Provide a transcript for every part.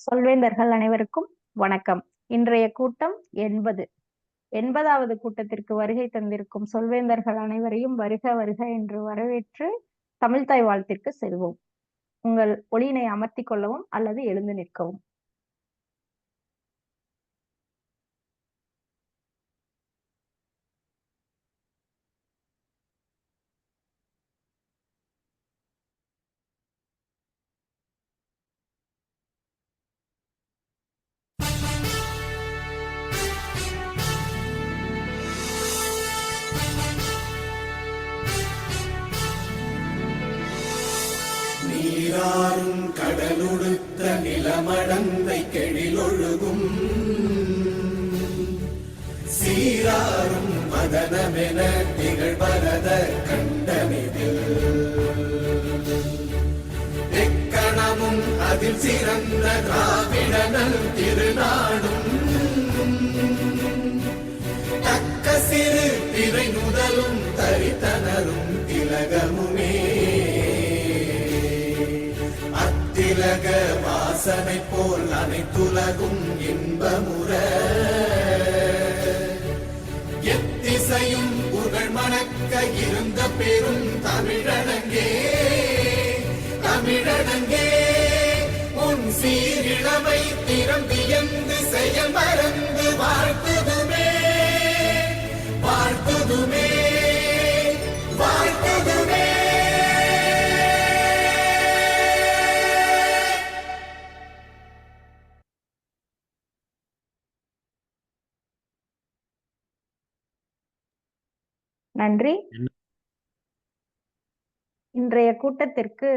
சொல்வேந்தர்கள் அனைவருக்கும் வணக்கம். இன்றைய கூட்டம் 80வது கூட்டத்திற்கு வருகை தந்திருக்கும் சொல்வேந்தர்கள் அனைவரையும் வருக வருக என்று வரவேற்று தமிழ்த்தாய் வாழ்த்திற்கு செல்வோம். உங்கள் ஒளியினை அமர்த்திக் கொள்ளவும் அல்லது எழுந்து நிற்கவும். நீராறும் கடலுடுத்த நிலமடந்தை கெழிலொழுகும் சீராறும் மதனமென திகழ்வரத கண்டமிதில் எக்கணமும் அதில் சிறந்த திராவிடனல் திருநாடும் தக்க சிறு திரை முதலும் தரித்தனரும் திலகமுமே திலக வாசனை போல் அனைத்துலகும் இன்பமுற எத்திசையும் புகழ் மணக்க இருந்த பெரும் தமிழனங்கே தமிழனங்கே உன் சீரிழமை திறம் வியந்து செயல் மறந்து வாழ்த்துதுமே வாழ்த்துதுமே வாழ்த்துதுமே. நன்றி. இன்றைய கூட்டத்திற்கு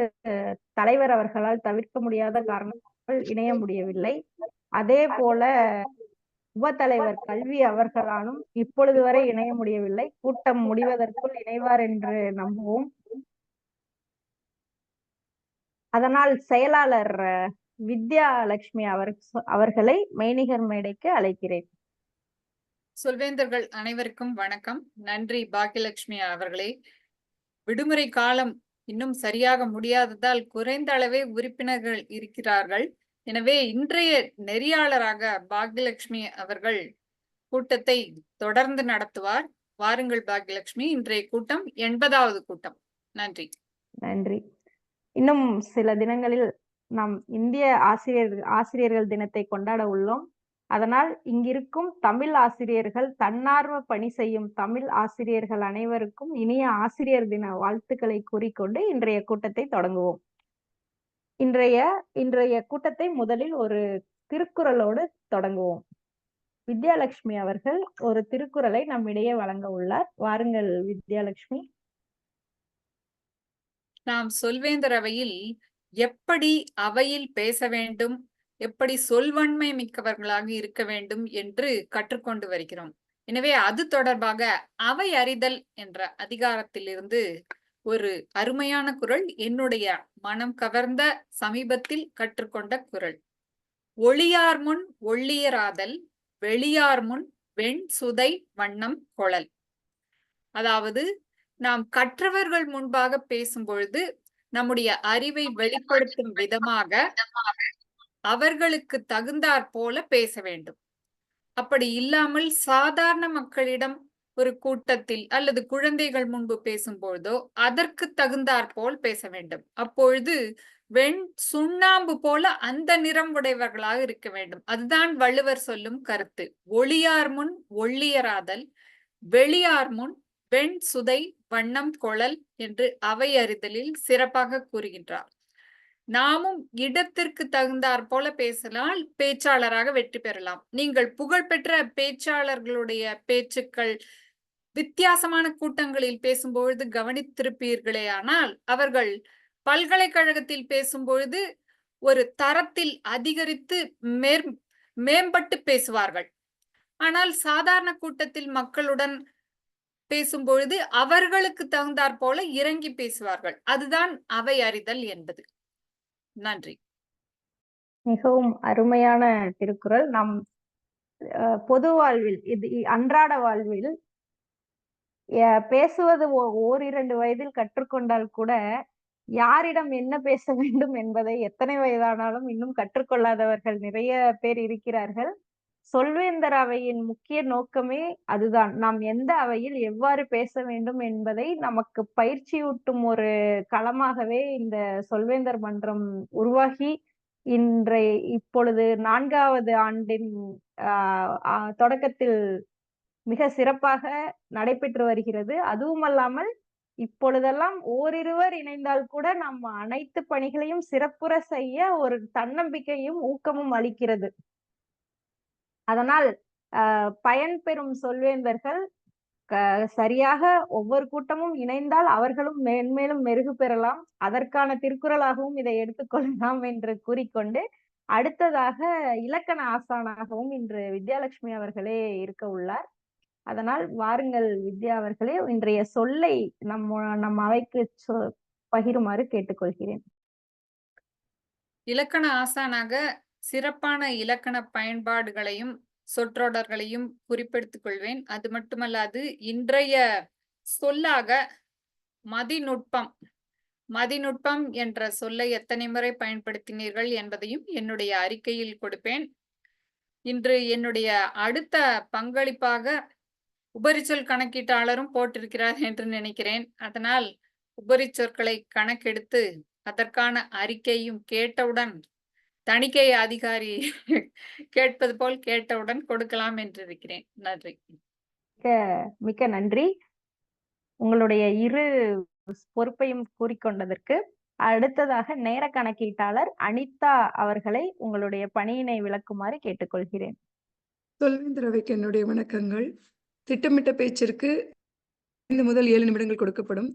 தலைவர் அவர்களால் தவிர்க்க முடியாத காரணத்தால் இணைய முடியவில்லை. அதே போல உபத்தலைவர் கல்வி அவர்களாலும் இப்பொழுது வரை இணைய முடியவில்லை. கூட்டம் முடிவதற்குள் இணைவார் என்று நம்புவோம். அதனால் செயலாளர் வித்யாலட்சுமி அவர்களை மெய்நிகர் மேடைக்கு அழைக்கிறேன். சொல்வேந்தர்கள் அனைவருக்கும் வணக்கம். நன்றி பாக்கியலட்சுமி அவர்களே. விடுமுறை காலம் இன்னும் சரியாக முடியாததால் குறைந்த அளவே உறுப்பினர்கள் இருக்கிறார்கள். எனவே இன்றைய நெறியாளராக பாக்கியலட்சுமி அவர்கள் கூட்டத்தை தொடர்ந்து நடத்துவார். வாருங்கள் பாக்கியலட்சுமி. இன்றைய கூட்டம் 80வது கூட்டம். நன்றி. நன்றி. இன்னும் சில தினங்களில் நாம் இந்திய ஆசிரியர்கள் தினத்தை கொண்டாட உள்ளோம். அதனால் இங்கிருக்கும் தமிழ் ஆசிரியர்கள், தன்னார்வ பணி செய்யும் தமிழ் ஆசிரியர்கள் அனைவருக்கும் இனிய ஆசிரியர் தின வாழ்த்துக்களை கூறிக்கொண்டு இன்றைய கூட்டத்தை தொடங்குவோம். இன்றைய கூட்டத்தை முதலில் ஒரு திருக்குறளோடு தொடங்குவோம். வித்யாலட்சுமி அவர்கள் ஒரு திருக்குறளை நம்மிடையே வழங்க உள்ளார். வாருங்கள் வித்யாலட்சுமி. நாம் சொல்வேந்தர் அவையில் எப்படி அவையில் பேச வேண்டும், எப்படி சொல்வன்மை மிக்கவர்களாக இருக்க வேண்டும் என்று கற்றுக்கொண்டு வருகிறோம். எனவே அது தொடர்பாக அவை அறிதல் என்ற அதிகாரத்திலிருந்து ஒரு அருமையான குறள், என்னுடைய மனம் கவர்ந்த சமீபத்தில் கற்றுக்கொண்ட குறள். ஒளியார் முன் ஒள்ளியராதல், வெளியார் முன் வெண் சுதை வண்ணம் கொளல். அதாவது நாம் கற்றவர்கள் முன்பாக பேசும் பொழுது நம்முடைய அறிவை வெளிப்படுத்தும் விதமாக அவர்களுக்கு தகுந்தாற் போல பேச வேண்டும். அப்படி இல்லாமல் சாதாரண மக்களிடம் ஒரு கூட்டத்தில் அல்லது குழந்தைகள் முன்பு பேசும்பொழுதோ அதற்கு தகுந்தாற் போல் பேச வேண்டும். அப்பொழுது வெண் சுண்ணாம்பு போல அந்த நிறம் உடையவர்களாக இருக்க வேண்டும். அதுதான் வள்ளுவர் சொல்லும் கருத்து. ஒளியார் முன் ஒள்ளியராதல், வெளியார் முன் வெண் சுதை வண்ணம் கொளல் என்று அவை அறிதலில் சிறப்பாக கூறுகின்றார். நாமும் இடத்திற்கு தகுந்தாற் போல பேசலாம், பேச்சாளராக வெற்றி பெறலாம். நீங்கள் புகழ்பெற்ற பேச்சாளர்களுடைய பேச்சுக்கள் வித்தியாசமான கூட்டங்களில் பேசும்பொழுது கவனித்திருப்பீர்களே, ஆனால் அவர்கள் பல்கலைக்கழகத்தில் பேசும்பொழுது ஒரு தரத்தில் அதிகரித்து மேம்பட்டு பேசுவார்கள். ஆனால் சாதாரண கூட்டத்தில் மக்களுடன் பேசும்பொழுது அவர்களுக்கு தகுந்தாற் போல இறங்கி பேசுவார்கள். அதுதான் அவை அறிதல் என்பது. நன்றி. மிகவும் அருமையான திருக்குறள். நம் பொது வாழ்வில், அன்றாட வாழ்வில் பேசுவது ஓரிரண்டு வயதில் கற்றுக்கொண்டால் கூட யாரிடம் என்ன பேச வேண்டும் என்பதை எத்தனை வயதானாலும் இன்னும் கற்றுக்கொள்ளாதவர்கள் நிறைய பேர் இருக்கிறார்கள். சொல்வேந்தர் அவையின் முக்கிய நோக்கமே அதுதான். நாம் எந்த அவையில் எவ்வாறு பேச வேண்டும் என்பதை நமக்கு பயிற்சியூட்டும் ஒரு களமாகவே இந்த சொல்வேந்தர் மன்றம் உருவாகி இப்பொழுது 4வது ஆண்டின் தொடக்கத்தில் மிக சிறப்பாக நடைபெற்று வருகிறது. அதுவுமல்லாமல் இப்பொழுதெல்லாம் ஓரிருவர் இணைந்தால் கூட நம்ம அனைத்து பணிகளையும் சிறப்புற செய்ய ஒரு தன்னம்பிக்கையும் ஊக்கமும் அளிக்கிறது. அதனால் பயன்பெறும் சொல்வேந்தர்கள் சரியாக ஒவ்வொரு கூட்டமும் இணைந்தால் அவர்களும் மேன்மேலும் மெருகு பெறலாம். அதற்கான திருக்குறளாகவும் இதை எடுத்துக்கொள்ளலாம் என்று கூறிக்கொண்டு, அடுத்ததாக இலக்கண ஆசானாகவும் இன்று வித்யாலட்சுமி அவர்களே இருக்க உள்ளார். அதனால் வாருங்கள் வித்யா அவர்களே, இன்றைய சொல்லை நம் அவைக்கு பகிருமாறு கேட்டுக்கொள்கிறேன். இலக்கண ஆசானாக சிறப்பான இலக்கண பயன்பாடுகளையும் சொற்றொடர்களையும் குறிப்பெடுத்துக் கொள்வேன். அது மட்டுமல்லாது இன்றைய சொல்லாக மதிநுட்பம் என்ற சொல்லை எத்தனை முறை பயன்படுத்தினீர்கள் என்பதையும் என்னுடைய அறிக்கையில் கொடுப்பேன். இன்று என்னுடைய அடுத்த பங்களிப்பாக உபரிச்சொல் கணக்கீட்டாளரும் போட்டிருக்கிறார் என்று நினைக்கிறேன். அதனால் உபரிச்சொற்களை கணக்கெடுத்து அதற்கான அறிக்கையும் கேட்டவுடன் தணிக்கை அதிகாரி கேட்பது போல் கேட்டவுடன் கொடுக்கலாம் என்று இருக்கிறேன். நன்றி. மிக்க நன்றி. உங்களுடைய இரு பொறுப்பையும் கூறிக்கொண்டதற்கு. அடுத்ததாக நேர கணக்கீட்டாளர் அனிதா அவர்களை உங்களுடைய பணியினை விளக்குமாறு கேட்டுக்கொள்கிறேன். சொல்வேந்தர் அவைக்கு என்னுடைய வணக்கங்கள். திட்டமிட்ட பேச்சிற்கு 5 முதல் 7 நிமிடங்கள் கொடுக்கப்படும்.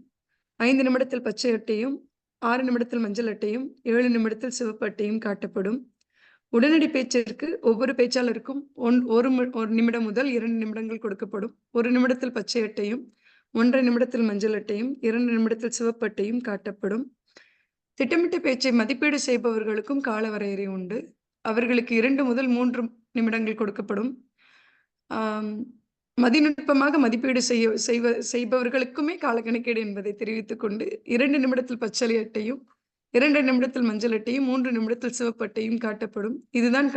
5 நிமிடத்தில் பச்சை அட்டையும் 6 நிமிடத்தில் மஞ்சள் அட்டையும் 7 நிமிடத்தில் சிவப்பு அட்டையும் காட்டப்படும். உடனடி பேச்சிற்கு ஒவ்வொரு பேச்சாளருக்கும் 1 நிமிடம் முதல் 2 நிமிடங்கள் கொடுக்கப்படும். 1 நிமிடத்தில் பச்சை அட்டையும் 1.5 நிமிடத்தில் மஞ்சள் அட்டையும் 2 நிமிடத்தில் சிவப்பு அட்டையும் காட்டப்படும். திட்டமிட்ட பேச்சை மதிப்பீடு செய்பவர்களுக்கும் கால வரையறை உண்டு. அவர்களுக்கு 2 முதல் 3 நிமிடங்கள் கொடுக்கப்படும். மதிநுட்பமாக மதிப்பீடு செய்பவர்களுக்குமே கால கணக்கீடு என்பதை தெரிவித்துக் கொண்டு 2 நிமிடத்தில் பச்சை அட்டையும் 2 நிமிடத்தில் மஞ்சள் அட்டையும் 3 நிமிடத்தில் சிவப்பு அட்டையும் காட்டப்படும். இதுதான்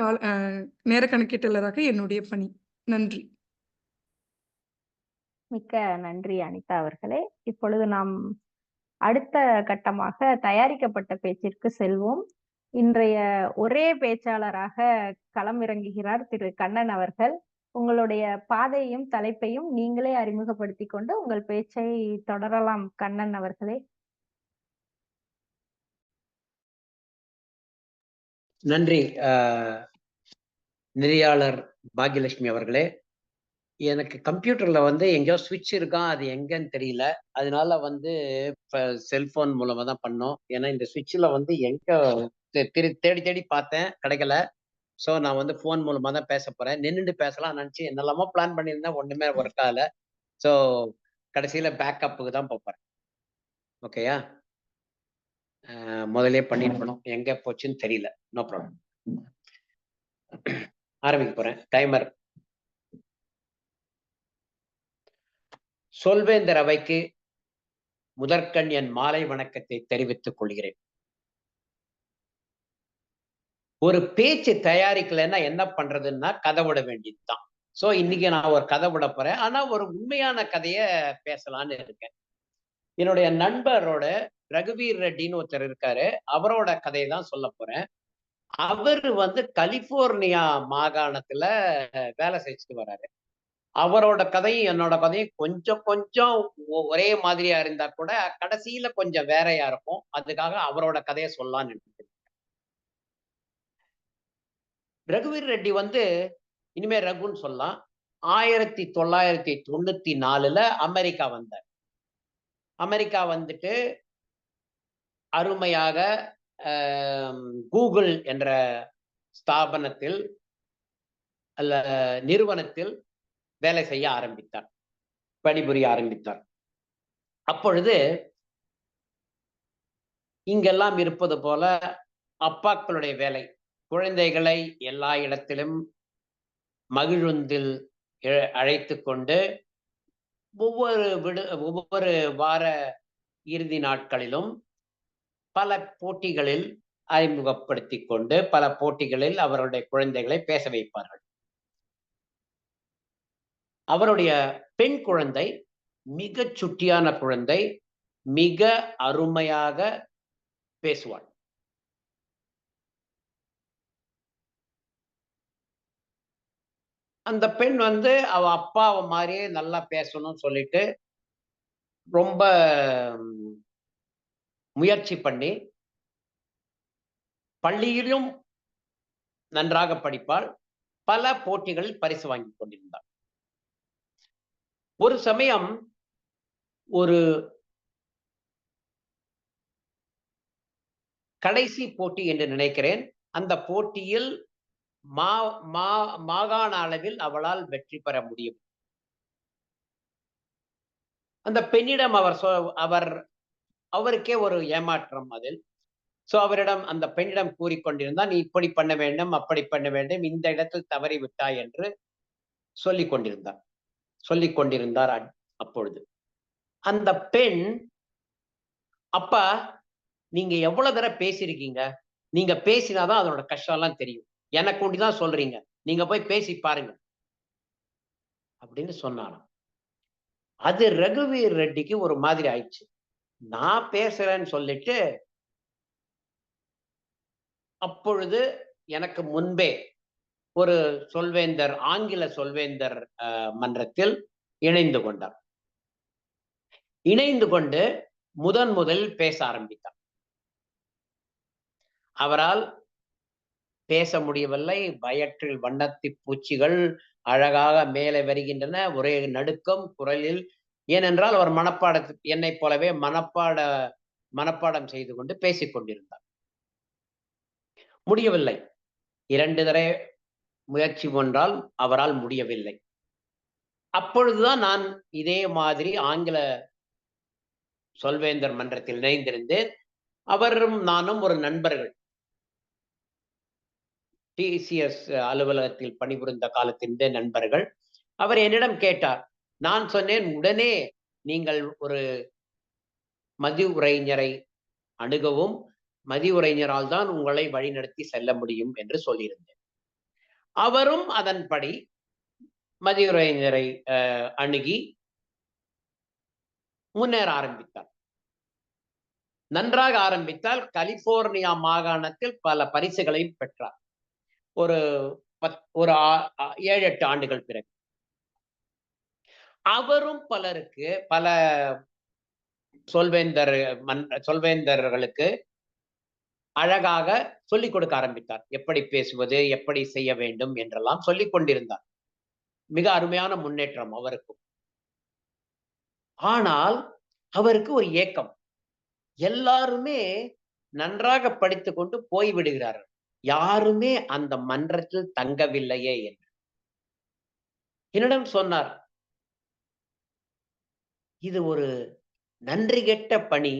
நேர கணக்கீட்டாளராக என்னுடைய பணி. நன்றி. மிக்க நன்றி அனிதா அவர்களே. இப்பொழுது நாம் அடுத்த கட்டமாக தயாரிக்கப்பட்ட பேச்சிற்கு செல்வோம். இன்றைய ஒரே பேச்சாளராக களம் இறங்குகிறார் திரு கண்ணன் அவர்கள். உங்களுடைய பாதையையும் தலைப்பையும் நீங்களே அறிமுகப்படுத்திக் கொண்டு உங்கள் பேச்சை தொடரலாம் கண்ணன் அவர்களே. நன்றி நெறியாளர் பாக்யலட்சுமி அவர்களே. எனக்கு கம்ப்யூட்டர்ல எங்கேயோ ஸ்விட்ச் இருக்கான், அது எங்கன்னு தெரியல. அதனால செல்போன் மூலமா தான் பண்ணோம். ஏன்னா இந்த ஸ்விட்ச்ல எங்க தேடி தேடி பார்த்தேன், கிடைக்கல. ஸோ நான் ஃபோன் மூலமா தான் பேச போறேன். நின்றுட்டு பேசலாம் நினைச்சு என்னெல்லாமோ பிளான் பண்ணியிருந்தேன், ஒண்ணுமே ஒர்க் ஆகல. ஸோ கடைசியில பேக்கப்புக்கு தான் போறேன். ஓகேயா? முதலே பண்ணிட்டு போனோம், எங்க போச்சுன்னு தெரியல. No problem. ஆரம்பிக்க போறேன். டைமர். சொல்வேந்தர் அவைக்கு முதற்கண் என் மாலை வணக்கத்தை தெரிவித்துக் கொள்கிறேன். ஒரு பேச்சு தயாரிக்கலைன்னா என்ன பண்றதுன்னா கதை விட வேண்டியதுதான். சோ இன்னைக்கு நான் ஒரு கதை விட போறேன். ஆனா ஒரு உண்மையான கதைய பேசலான்னு இருக்கேன். என்னுடைய நண்பரோட ரகுவீர் ரெட்டின்னு ஒருத்தர் இருக்காரு, அவரோட கதையை தான் சொல்ல போறேன். அவர் கலிபோர்னியா மாகாணத்துல வேலை செஞ்சுட்டு வர்றாரு. அவரோட கதையும் என்னோட கதையும் கொஞ்சம் கொஞ்சம் ஒரே மாதிரியா இருந்தா கூட கடைசியில கொஞ்சம் வேறையா இருக்கும். அதுக்காக அவரோட கதையை சொல்லலான்னு நினைக்கிறேன். ரகுவீர் ரெட்டி இனிமே ரகுன்னு சொல்லலாம். 1994 அமெரிக்கா வந்தார். அமெரிக்கா அருமையாக கூகுள் என்ற ஸ்தாபனத்தில் அல்ல நிறுவனத்தில் வேலை செய்ய ஆரம்பித்தார், பணிபுரிய ஆரம்பித்தார். அப்பொழுது இங்கெல்லாம் இருப்பது போல அப்பாக்களுடைய வேலை, குழந்தைகளை எல்லா இடத்திலும் மகிழுந்தில் அழைத்து கொண்டு ஒவ்வொரு வார இறுதி நாட்களிலும் பல போட்டிகளில் அறிமுகப்படுத்தி கொண்டு பல போட்டிகளில் அவருடைய குழந்தைகளை பேச வைப்பார்கள். அவருடைய பெண் குழந்தை மிகச் சுட்டியான குழந்தை, மிக அருமையாக பேசுவாள். அந்த பெண் அவ அப்பாவை மாதிரியே நல்லா பேசணும்னு சொல்லிட்டு ரொம்ப முயற்சி பண்ணி பள்ளியிலும் நன்றாக படிப்பாள். பல போட்டிகளில் பரிசு வாங்கி கொண்டிருந்தாள். ஒரு சமயம் ஒரு கடைசி போட்டி என்று நினைக்கிறேன். அந்த போட்டியில் மாகாண அளவில் அவளால் வெற்றி பெற முடியும். அந்த பெண்ணிடம் அவருக்கே ஒரு ஏமாற்றம் அதில். அவரிடம் அந்த பெண்ணிடம் கூறிக்கொண்டிருந்தால், நீ இப்படி பண்ண வேண்டும், அப்படி பண்ண வேண்டும், இந்த இடத்தில் தவறி விட்டாய் என்று சொல்லிக் கொண்டிருந்தார். அப்பொழுது அந்த பெண், அப்பா நீங்க எவ்வளவு தடவை பேசியிருக்கீங்க, நீங்க பேசினாதான் அதனோட கஷ்டம் எல்லாம் தெரியும், எனக்கு ஒண்டிதான் சொல்றீங்க, நீங்க போய் பேசி பாருங்க அப்படின்னு சொன்னாராம். அது ரகுவீர் ரெட்டிக்கு ஒரு மாதிரி ஆயிடுச்சு. நான் பேசுறேன்னு சொல்லிட்டு அப்பொழுது எனக்கு முன்பே ஒரு சொல்வேந்தர், ஆங்கில சொல்வேந்தர் மன்றத்தில் இணைந்து கொண்டார். இணைந்து கொண்டு முதலில் பேச ஆரம்பித்தார். அவரால் பேச முடியவில்லை. வயிற்றில் வண்ணத்தி பூச்சிகள் அழகாக மேலே வருகின்றன. ஒரே நடுக்கம் குரலில். ஏனென்றால் அவர் என்னை போலவே மனப்பாடம் செய்து கொண்டு பேசிக் கொண்டிருந்தார். முடியவில்லை. 2 தடவை முயற்சி கொண்டால் அவரால் முடியவில்லை. அப்பொழுதுதான் நான் இதே மாதிரி ஆங்கில சொல்வேந்தர் மன்றத்தில் இணைந்திருந்தேன். அவரும் நானும் ஒரு நண்பர்கள். டிசிஎஸ் அலுவலகத்தில் பணிபுரிந்த காலத்தின் நண்பர்கள். அவர் என்னிடம் கேட்டார். நான் சொன்னேன், உடனே நீங்கள் ஒரு மதியுரைஞரை அணுகவும், மதியுரைஞரால் தான் உங்களை வழிநடத்தி செல்ல முடியும் என்று சொல்லியிருந்தேன். அவரும் அதன்படி மதியுரைஞரை அணுகி முன்னேற ஆரம்பித்தார். நன்றாக ஆரம்பித்தால் கலிபோர்னியா மாகாணத்தில் பல பரிசுகளையும் பெற்றார். ஒரு 7-8 ஆண்டுகள் பிறகு அவரும் பலருக்கு, பல சொல்வேந்தர்களுக்கு அழகாக சொல்லிக் கொடுக்க ஆரம்பித்தார். எப்படி பேசுவது, எப்படி செய்ய வேண்டும் என்றெல்லாம் சொல்லிக் கொண்டிருந்தார். மிக அருமையான முன்னேற்றம் அவருக்கும். ஆனால் அவருக்கு ஒரு ஏக்கம். எல்லாருமே நன்றாக படித்துக் கொண்டு போய்விடுகிறார்கள், யாருமே அந்த மன்றத்தில் தங்கவில்லையே என்று என்னிடம் சொன்னார். இது ஒரு நன்றி கெட்ட பணி.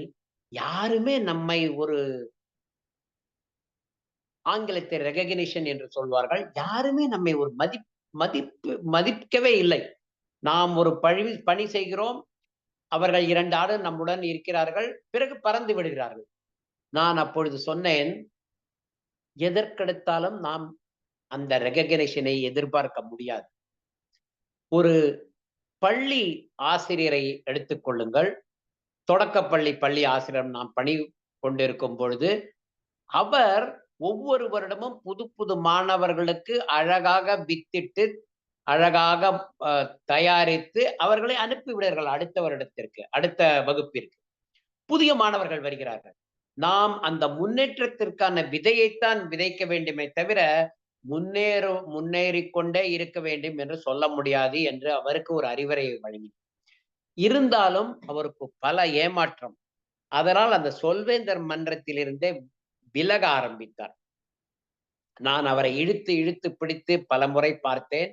யாருமே நம்மை ஒரு ஆங்கிலத்தில் ரெகக்னிஷன் என்று சொல்வார்கள், யாருமே நம்மை ஒரு மதிக்கவே இல்லை. நாம் ஒரு பணி செய்கிறோம், அவர்கள் 2 ஆண்டு நம்முடன் இருக்கிறார்கள், பிறகு பறந்து விடுகிறார்கள். நான் அப்பொழுது சொன்னேன், எதற்கெடுத்தாலும் நாம் அந்த ரெகக்னிஷனை எதிர்பார்க்க முடியாது. ஒரு பள்ளி ஆசிரியரை எடுத்துக்கொள்ளுங்கள். தொடக்கப்பள்ளி ஆசிரியர் நாம் பணி கொண்டிருக்கும் பொழுது அவர் ஒவ்வொரு வருடமும் புது மாணவர்களுக்கு அழகாக வித்திட்டு, அழகாக தயாரித்து அவர்களை அனுப்பிவிடுகிறார்கள் அடுத்த வருடத்திற்கு, அடுத்த வகுப்பிற்கு. புதிய மாணவர்கள் வருகிறார்கள். நாம் அந்த முன்னேற்றத்திற்கான விதையைத்தான் விதைக்க வேண்டுமே தவிர முன்னேறிக்கொண்டே இருக்க வேண்டும் என்று சொல்ல முடியாது என்று அவருக்கு ஒரு அறிவுரை வழங்கி, இருந்தாலும் அவருக்கு பல ஏமாற்றம். அதனால் அந்த சொல்வேந்தர் மன்றத்திலிருந்தே விலக ஆரம்பித்தார். நான் அவரை இழுத்து பிடித்து பல முறை பார்த்தேன்.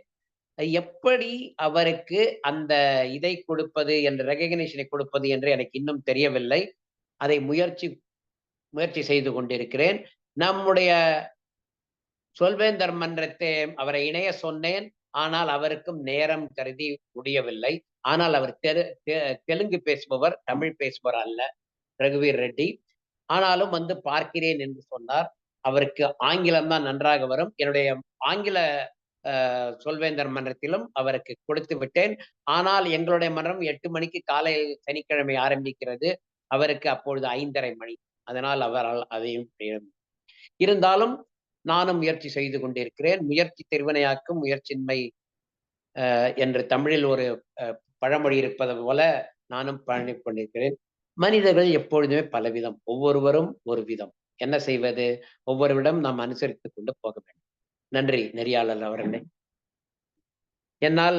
எப்படி அவருக்கு அந்த இதை கொடுப்பது, என்ற ரெகக்னிஷனை கொடுப்பது என்று எனக்கு இன்னும் தெரியவில்லை. அதை முயற்சி செய்து கொண்டிருக்கிறேன். நம்முடைய சொல்வேந்தர் மன்றத்தை அவரை இணைய சொன்னேன். ஆனால் அவருக்கும் நேரம் கருதி முடியவில்லை. ஆனால் அவர் தெலுங்கு பேசுபவர், தமிழ் பேசுபவர் அல்ல, ரகுவீர் ரெட்டி. ஆனாலும் வந்து பார்க்கிறேன் என்று சொன்னார். அவருக்கு ஆங்கிலம் தான் நன்றாக வரும். என்னுடைய ஆங்கில சொல்வேந்தர் மன்றத்திலும் அவருக்கு கொடுத்து விட்டேன். ஆனால் எங்களுடைய மன்றம் 8 மணிக்கு காலையில் சனிக்கிழமை ஆரம்பிக்கிறது. அவருக்கு அப்பொழுது 5:30 மணி. அதனால் அவரால் அதையும் இருந்தாலும் நானும் முயற்சி செய்து கொண்டிருக்கிறேன். முயற்சி திருவினையாக்கும் முயற்சியின்மை என்று தமிழில் ஒரு பழமொழி இருப்பது போல நானும் பண்ணிக் கொண்டிருக்கிறேன். மனிதர்கள் எப்பொழுதுமே பலவிதம், ஒவ்வொருவரும் ஒரு விதம். என்ன செய்வது? ஒவ்வொருவிடம் நாம் அனுசரித்துக் கொண்டு போக வேண்டும். நன்றி நெறியாளர் அவர்களே. என்னால்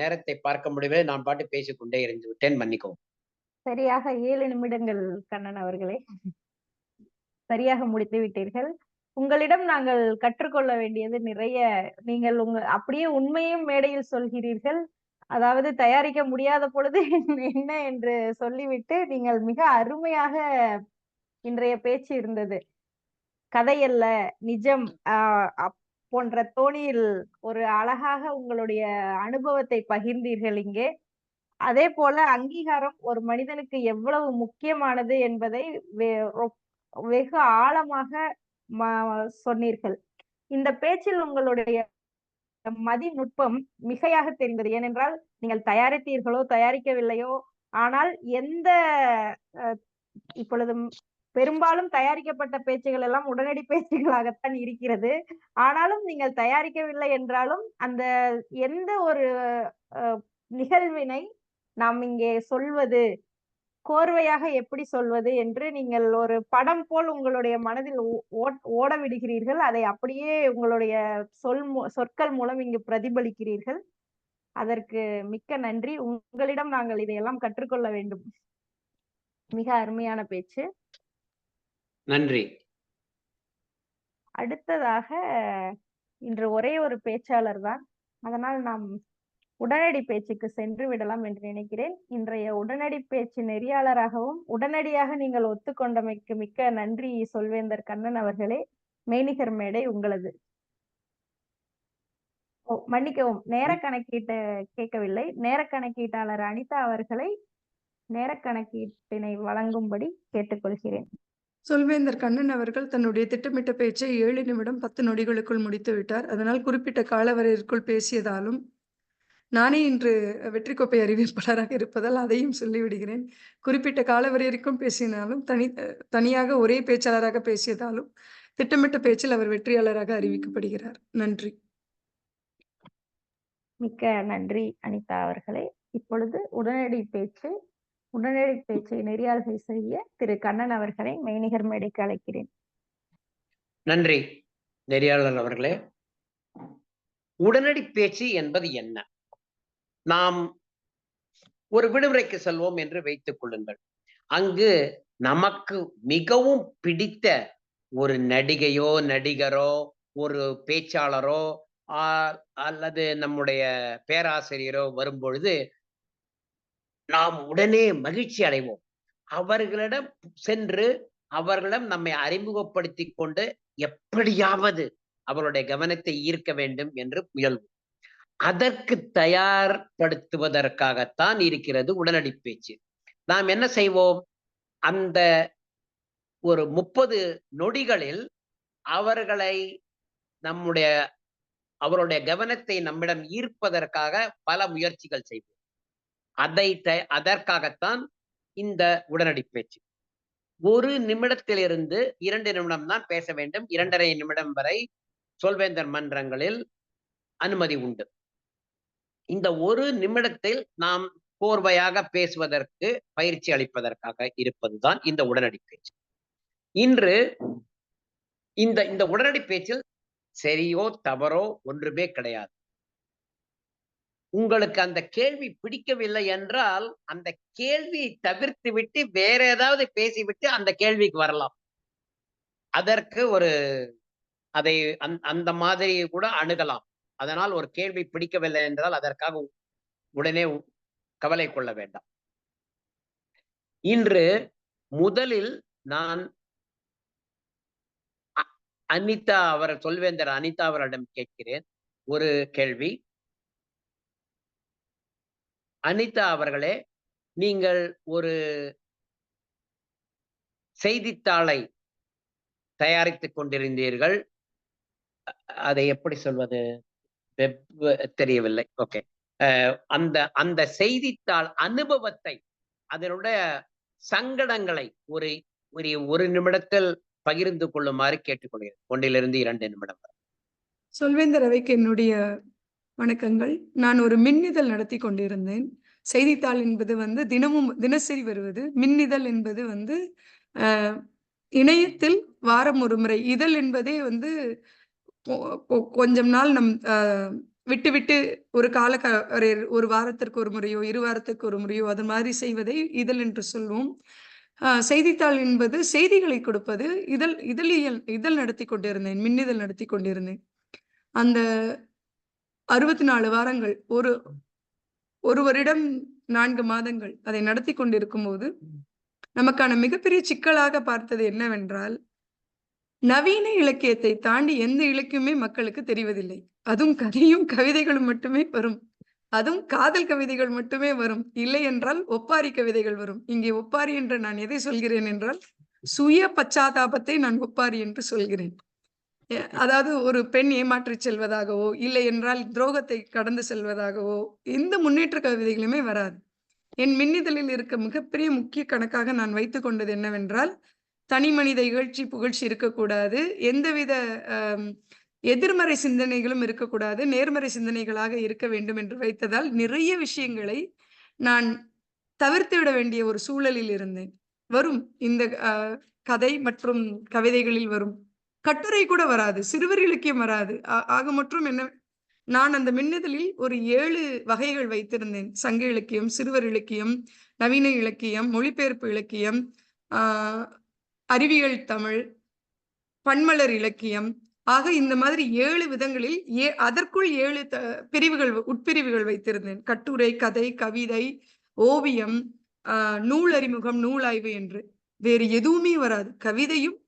நேரத்தை பார்க்க முடியவில்லை. நான் பாட்டு பேசிக்கொண்டே இருந்து விட்டேன், மன்னிக்கவும். சரியாக 7 நிமிடங்கள் கண்ணன் அவர்களே. சரியாக முடித்து விட்டீர்கள். உங்களிடம் நாங்கள் கற்றுக்கொள்ள வேண்டியது நிறைய. நீங்கள் அப்படியே உண்மையும் மேடையில் சொல்கிறீர்கள். அதாவது தயாரிக்க முடியாத பொழுது என்ன என்று சொல்லிவிட்டு நீங்கள் மிக அருமையாக இன்றைய பேச்சு இருந்தது. கதையல்ல, நிஜம் போன்ற தோணியில் ஒரு அழகாக உங்களுடைய அனுபவத்தை பகிர்ந்தீர்கள் இங்கே. அதே போல அங்கீகாரம் ஒரு மனிதனுக்கு எவ்வளவு முக்கியமானது என்பதை வெகு ஆழமாக சொன்னீர்கள். இந்த பேச்சில் உங்களுடைய மதிநுட்பம் மிகையாக தெரிந்தது. ஏனென்றால் நீங்கள் தயாரித்தீர்களோ தயாரிக்கவில்லையோ, ஆனால் எந்த இப்பொழுது பெரும்பாலும் தயாரிக்கப்பட்ட பேச்சுகள் எல்லாம் உடனடி பேச்சுகளாகத்தான் இருக்கிறது. ஆனாலும் நீங்கள் தயாரிக்கவில்லை என்றாலும் அந்த எந்த ஒரு நிகழ்வினை நாம் இங்கே சொல்வது, கோர்வையாக எப்படி சொல்வது என்று நீங்கள் ஒரு படம் போல் உங்களுடைய மனதில் ஓட விடுகிறீர்கள். அதை அப்படியே உங்களுடைய சொற்கள் மூலம் இங்கு பிரதிபலிக்கிறீர்கள். அதற்கு மிக்க நன்றி. உங்களிடம் நாங்கள் இதையெல்லாம் கற்றுக்கொள்ள வேண்டும். மிக அருமையான பேச்சு. நன்றி. அடுத்ததாக இன்று ஒரே ஒரு பேச்சாளர் தான். அதனால் நாம் உடனடி பேச்சுக்கு சென்று விடலாம் என்று நினைக்கிறேன். இன்றைய உடனடி பேச்சு நெறியாளராகவும் உடனடியாக நீங்கள் ஒத்துக்கொண்டமைக்கு மிக்க நன்றி சொல்வேந்தர் கண்ணன் அவர்களே. மெய்நிகர் மேடை உங்களது. மன்னிக்கவும், நேர கணக்கீட்டு கேட்கவில்லை. நேர கணக்கீட்டாளர் அனிதா அவர்களை நேர கணக்கீட்டினை வழங்கும்படி கேட்டுக்கொள்கிறேன். சொல்வேந்தர் கண்ணன் அவர்கள் தன்னுடைய திட்டமிட்ட பேச்சை 7 நிமிடம் 10 நொடிகளுக்குள் முடித்து விட்டார். அதனால் குறிப்பிட்ட காலவரையிற்குள் பேசியதாலும் நானே இன்று வெற்றி கோப்பை அறிவிப்பாளராக இருப்பதால் அதையும் சொல்லிவிடுகிறேன். குறிப்பிட்ட காலவரையறைக்கும் பேசினாலும் தனியாக ஒரே பேச்சாளராக பேசியதாலும் திட்டமிட்ட பேச்சில் அவர் வெற்றியாளராக அறிவிக்கப்படுகிறார். நன்றி. மிக்க நன்றி அனிதா அவர்களே. இப்பொழுது உடனடி பேச்சை நெறியாள்கை செய்ய திரு கண்ணன் அவர்களை மெய்நிகர் மேடைக்கு அழைக்கிறேன். நன்றி நெறியாளர் அவர்களே. உடனடி பேச்சு என்பது என்ன? நாம் ஒரு விடுமுறைக்கு செல்வோம் என்று வைத்துக் கொள்ளுங்கள். அங்கு நமக்கு மிகவும் பிடித்த ஒரு நடிகையோ நடிகரோ ஒரு பேச்சாளரோ அல்லது நம்முடைய பேராசிரியரோ வரும்பொழுது நாம் உடனே மகிழ்ச்சி அடைவோம். அவர்களிடம் சென்று அவர்களிடம் நம்மை அறிமுகப்படுத்தி கொண்டு எப்படியாவது அவருடைய கவனத்தை ஈர்க்க வேண்டும் என்று முயல்வோம். அதற்கு தயார்படுத்துவதற்காகத்தான் இருக்கிறது உடனடி பேச்சு. நாம் என்ன செய்வோம்? அந்த ஒரு 30 நொடிகளில் அவருடைய கவனத்தை நம்மிடம் ஈர்ப்பதற்காக பல முயற்சிகள் செய்வோம். அதற்காகத்தான் இந்த உடனடி பேச்சு. 1 நிமிடத்திலிருந்து 2 நிமிடம் தான் பேச வேண்டும். 2.5 நிமிடம் வரை சொல்வேந்தர் மன்றங்களில் அனுமதி உண்டு. இந்த 1 நிமிடத்தில் நாம் கோர்வையாக பேசுவதற்கு பயிற்சி அளிப்பதற்காக இருப்பதுதான் இந்த உடனடி பேச்சு. இன்று இந்த உடனடி பேச்சில் சரியோ தவறோ ஒன்றுமே கிடையாது. உங்களுக்கு அந்த கேள்வி பிடிக்கவில்லை என்றால் அந்த கேள்வியை தவிர்த்து விட்டு வேற ஏதாவது பேசிவிட்டு அந்த கேள்விக்கு வரலாம். அதற்கு அதை அந்த மாதிரி கூட அணுகலாம். அதனால் ஒரு கேள்வி பிடிக்கவில்லை என்றால் அதற்காக உடனே கவலை கொள்ள வேண்டாம். இன்று முதலில் நான் சொல்வேந்தர் அனிதா அவரிடம் கேட்கிறேன் ஒரு கேள்வி. அனிதா அவர்களே, நீங்கள் ஒரு செய்தித்தாளை தயாரித்துக் கொண்டிருந்தீர்கள். அதை எப்படி சொல்வது? தெரியவில்லை. ஓகே. அந்த அந்த செய்தித்தாள் அனுபவத்தை, அதனுடைய சங்கடங்களை ஒரு ஒரு நிமிடத்தில் பகிர்ந்து கொள்ளுமாறு கேட்டுக்கொள்கிறேன். 1 to 2 நிமிடம். சொல்வேந்தர் ரவிக்கு என்னுடைய வணக்கங்கள். நான் ஒரு மின்னிதழ் நடத்தி கொண்டிருந்தேன். செய்தித்தாள் என்பது தினமும் தினசரி வருவது. மின்னிதழ் என்பது இணையத்தில் வாரம் ஒரு முறை. இதழ் என்பதே கொஞ்சம் நாள் நம் விட்டு விட்டு ஒரு ஒரு வாரத்திற்கு ஒரு முறையோ 2 வாரத்திற்கு ஒரு முறையோ அது மாதிரி செய்வதை இதழ் என்று சொல்வோம். செய்தித்தாள் என்பது செய்திகளை கொடுப்பது. இதழ் நடத்தி கொண்டிருந்தேன். மின்னிதழ் நடத்தி கொண்டிருந்தேன். அந்த 64 வாரங்கள், ஒரு வருடம் 4 மாதங்கள் அதை நடத்தி கொண்டிருக்கும் போது நமக்கான மிகப்பெரிய சிக்கலாக பார்த்தது என்னவென்றால், நவீன இலக்கியத்தை தாண்டி எந்த இலக்கியமே மக்களுக்கு தெரிவதில்லை. அதுவும் கதையும் கவிதைகளும் மட்டுமே வரும். அதுவும் காதல் கவிதைகள் மட்டுமே வரும். இல்லை என்றால் ஒப்பாரி கவிதைகள் வரும். இங்கே ஒப்பாரி என்று நான் எதை சொல்கிறேன் என்றால், சுய பச்சாதாபத்தை நான் ஒப்பாரி என்று சொல்கிறேன். அதாவது ஒரு பெண் ஏமாற்றிச் செல்வதாகவோ, இல்லை என்றால் துரோகத்தை கடந்து செல்வதாகவோ எந்த முன்னேற்ற கவிதைகளுமே வராது. என் மின்னிதழில் இருக்க மிகப்பெரிய முக்கிய கணக்காக நான் வைத்துக் கொண்டது என்னவென்றால், தனி மனித இகழ்ச்சி புகழ்ச்சி இருக்கக்கூடாது. எந்தவித எதிர்மறை சிந்தனைகளும் இருக்கக்கூடாது. நேர்மறை சிந்தனைகளாக இருக்க வேண்டும் என்று வைத்ததால் நிறைய விஷயங்களை நான் தவிர்த்து விட வேண்டிய ஒரு சூழலில் இருந்தேன். வரும் இந்த கதை மற்றும் கவிதைகளில் வரும். கட்டுரை கூட வராது. சிறுவர் இலக்கியம் வராது. ஆக மற்றும் என்ன, நான் அந்த மின்னிதழில் ஒரு 7 வகைகள் வைத்திருந்தேன். சங்க இலக்கியம், சிறுவர் இலக்கியம், நவீன இலக்கியம், மொழிபெயர்ப்பு இலக்கியம், அறிவியல் தமிழ், பன்மலர் இலக்கியம். ஆக இந்த மாதிரி 7 விதங்களில் அதற்குள் 7 பிரிவுகள், உட்பிரிவுகள் வைத்திருந்தேன். கட்டுரை, கதை, கவிதை, ஓவியம், நூல் அறிமுகம், நூலாய்வு என்று. வேறு எதுவுமே வராது. கவிதையும்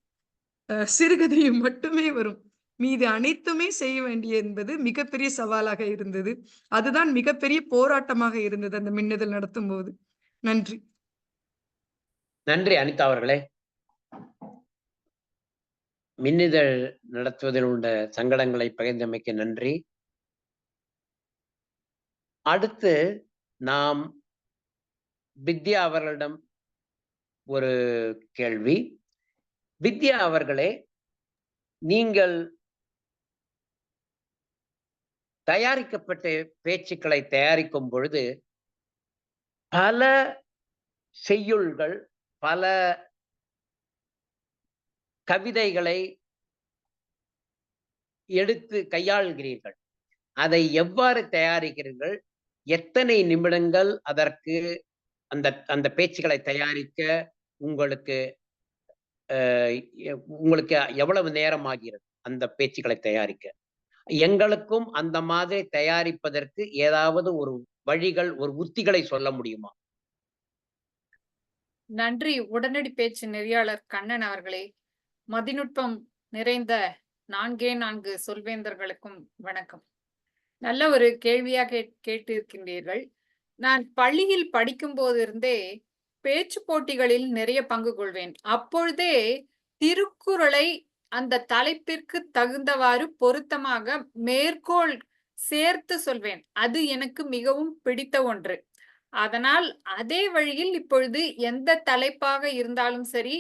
சிறுகதையும் மட்டுமே வரும். மீது அனைத்துமே செய்ய வேண்டிய என்பது மிகப்பெரிய சவாலாக இருந்தது. அதுதான் மிகப்பெரிய போராட்டமாக இருந்தது அந்த மின்னிதழ் நடத்தும் போது. நன்றி. நன்றி அனிதா அவர்களே. மின்னிதழ் நடத்துவதில் உள்ள சங்கடங்களை பகிர்ந்தமைக்கு நன்றி. அடுத்து நாம் வித்யா அவர்களிடம் ஒரு கேள்வி. வித்யா அவர்களே, நீங்கள் தயாரிக்கப்பட்ட பேச்சுக்களை தயாரிக்கும் பொழுது பல செய்யுள்கள், பல கவிதைகளை எடுத்து கையாள்கிறீர்கள். அதை எவ்வாறு தயாரிக்கிறீர்கள்? எத்தனை நிமிடங்கள் அதற்கு அந்த பேச்சுக்களை தயாரிக்க உங்களுக்கு எவ்வளவு நேரம் ஆகிறது அந்த பேச்சுக்களை தயாரிக்க? எங்களுக்கும் அந்த மாதிரி தயாரிப்பதற்கு ஏதாவது ஒரு வழிகள், ஒரு உத்திகளை சொல்ல முடியுமா? நன்றி உடனடி பேச்சு நெறியாளர் கண்ணன் அவர்களே. மதிநுட்பம் நிறைந்த 4 சொல்வேந்தர்களுக்கும் வணக்கம். நல்ல ஒரு கேள்வியா கேட்டு இருக்கின்றீர்கள். நான் பள்ளியில் படிக்கும் போது இருந்தே பேச்சு போட்டிகளில் நிறைய பங்கு கொள்வேன். அப்பொழுதே திருக்குறளை அந்த தலைப்பிற்கு தகுந்தவாறு பொருத்தமாக மேற்கோள் சேர்த்து சொல்வேன். அது எனக்கு மிகவும் பிடித்த ஒன்று. அதனால் அதே வழியில் இப்பொழுது எந்த தலைப்பாக இருந்தாலும் சரி,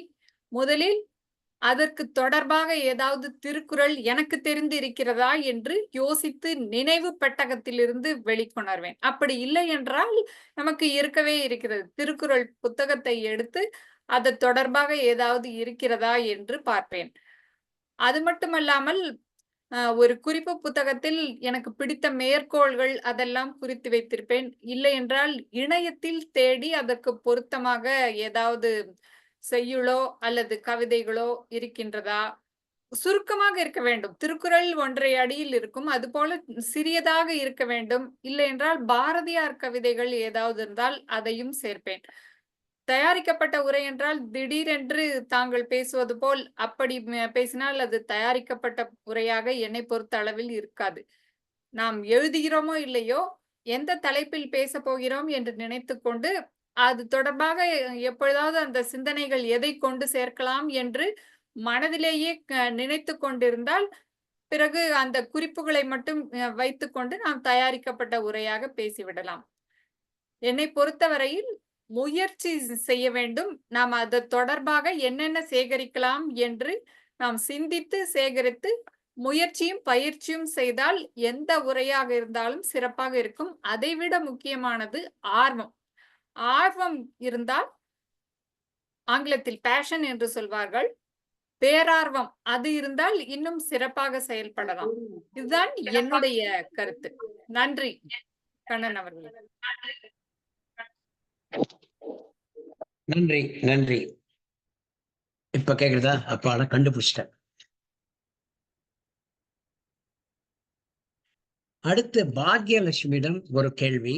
முதலில் அதற்கு தொடர்பாக ஏதாவது திருக்குறள் எனக்கு தெரிந்து இருக்கிறதா என்று யோசித்து நினைவு பெட்டகத்திலிருந்து வெளிக்கொணர்வேன். அப்படி இல்லை என்றால் நமக்கு இருக்கவே இருக்கிறது. திருக்குறள் புத்தகத்தை எடுத்து அது தொடர்பாக ஏதாவது இருக்கிறதா என்று பார்ப்பேன். அது மட்டுமல்லாமல் ஒரு குறிப்பு புத்தகத்தில் எனக்கு பிடித்த மேற்கோள்கள் அதெல்லாம் குறித்து வைத்திருப்பேன். இல்லை என்றால் இணையத்தில் தேடி அதற்கு பொருத்தமாக ஏதாவது செய்யுளோ அல்லது கவிதைகளோ இருக்கின்றதா, சுருக்கமாக இருக்க வேண்டும். திருக்குறள் 1.5 அடியில் இருக்கும். அதுபோல சிறியதாக இருக்க வேண்டும். இல்லை என்றால் பாரதியார் கவிதைகள் ஏதாவது இருந்தால் அதையும் சேர்ப்பேன். தயாரிக்கப்பட்ட உரை என்றால் திடீரென்று தாங்கள் பேசுவது போல் அப்படி பேசினால் அது தயாரிக்கப்பட்ட உரையாக என்னை பொறுத்த அளவில் இருக்காது. நாம் எழுதுகிறோமோ இல்லையோ, எந்த தலைப்பில் பேச போகிறோம் என்று நினைத்து கொண்டு அது தொடர்பாக எப்பொழுதாவது அந்த சிந்தனைகள் எதை கொண்டு சேர்க்கலாம் என்று மனதிலேயே நினைத்து கொண்டிருந்தால் பிறகு அந்த குறிப்புகளை மட்டும் வைத்துக்கொண்டு நாம் தயாரிக்கப்பட்ட உரையாக பேசிவிடலாம். என்னை பொறுத்தவரையில் முயற்சி செய்ய வேண்டும். நாம் அது தொடர்பாக என்னென்ன சேகரிக்கலாம் என்று நாம் சிந்தித்து சேகரித்து முயற்சியும் பயிற்சியும் செய்தால் எந்த உரையாக இருந்தாலும் சிறப்பாக இருக்கும். அதைவிட முக்கியமானது ஆர்வம். ஆர்வம் இருந்தால் ஆங்கிலத்தில் பேஷன் என்று சொல்வார்கள். பேரார்வம் அது இருந்தால் இன்னும் சிறப்பாக செயல்படலாம். இதுதான் என்னுடைய கருத்து. நன்றி கண்ணன் அவர்களே. நன்றி நன்றி. இப்ப கேக்குறதா? அப்பாட கண்டுபிடிச்சிட்டேன். அடுத்து பாக்யலட்சுமியிடம் ஒரு கேள்வி.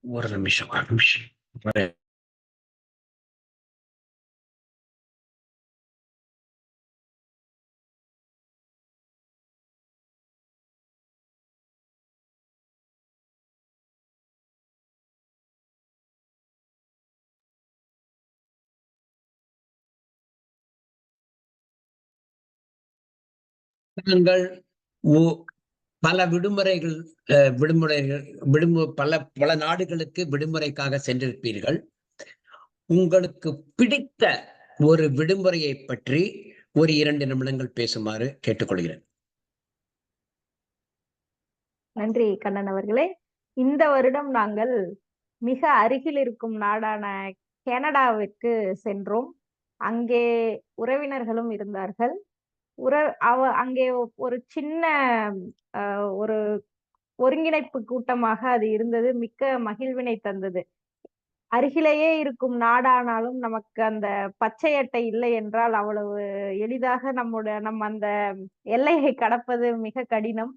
ஒரு நிமிஷம். நாங்கள் பல பல நாடுகளுக்கு விடுமுறைக்காக சென்றிருப்பீர்கள். உங்களுக்கு பிடித்த ஒரு விடுமுறையை பற்றி ஒரு 2 நிமிடங்கள் பேசுமாறு கேட்டுக்கொள்கிறேன். நன்றி கண்ணன் அவர்களே. இந்த வருடம் நாங்கள் மிக அருகில் இருக்கும் நாடான கனடாவிற்கு சென்றோம். அங்கே உறவினர்களும் இருந்தார்கள். அங்கே ஒரு சின்ன ஒரு ஒருங்கிணைப்பு கூட்டமாக அது இருந்தது. மிக்க மகிழ்வினை தந்தது. அருகிலேயே இருக்கும் நாடானாலும் நமக்கு அந்த பச்சை அட்டை இல்லை என்றால் அவ்வளவு எளிதாக நம்ம அந்த எல்லையை கடப்பது மிக கடினம்.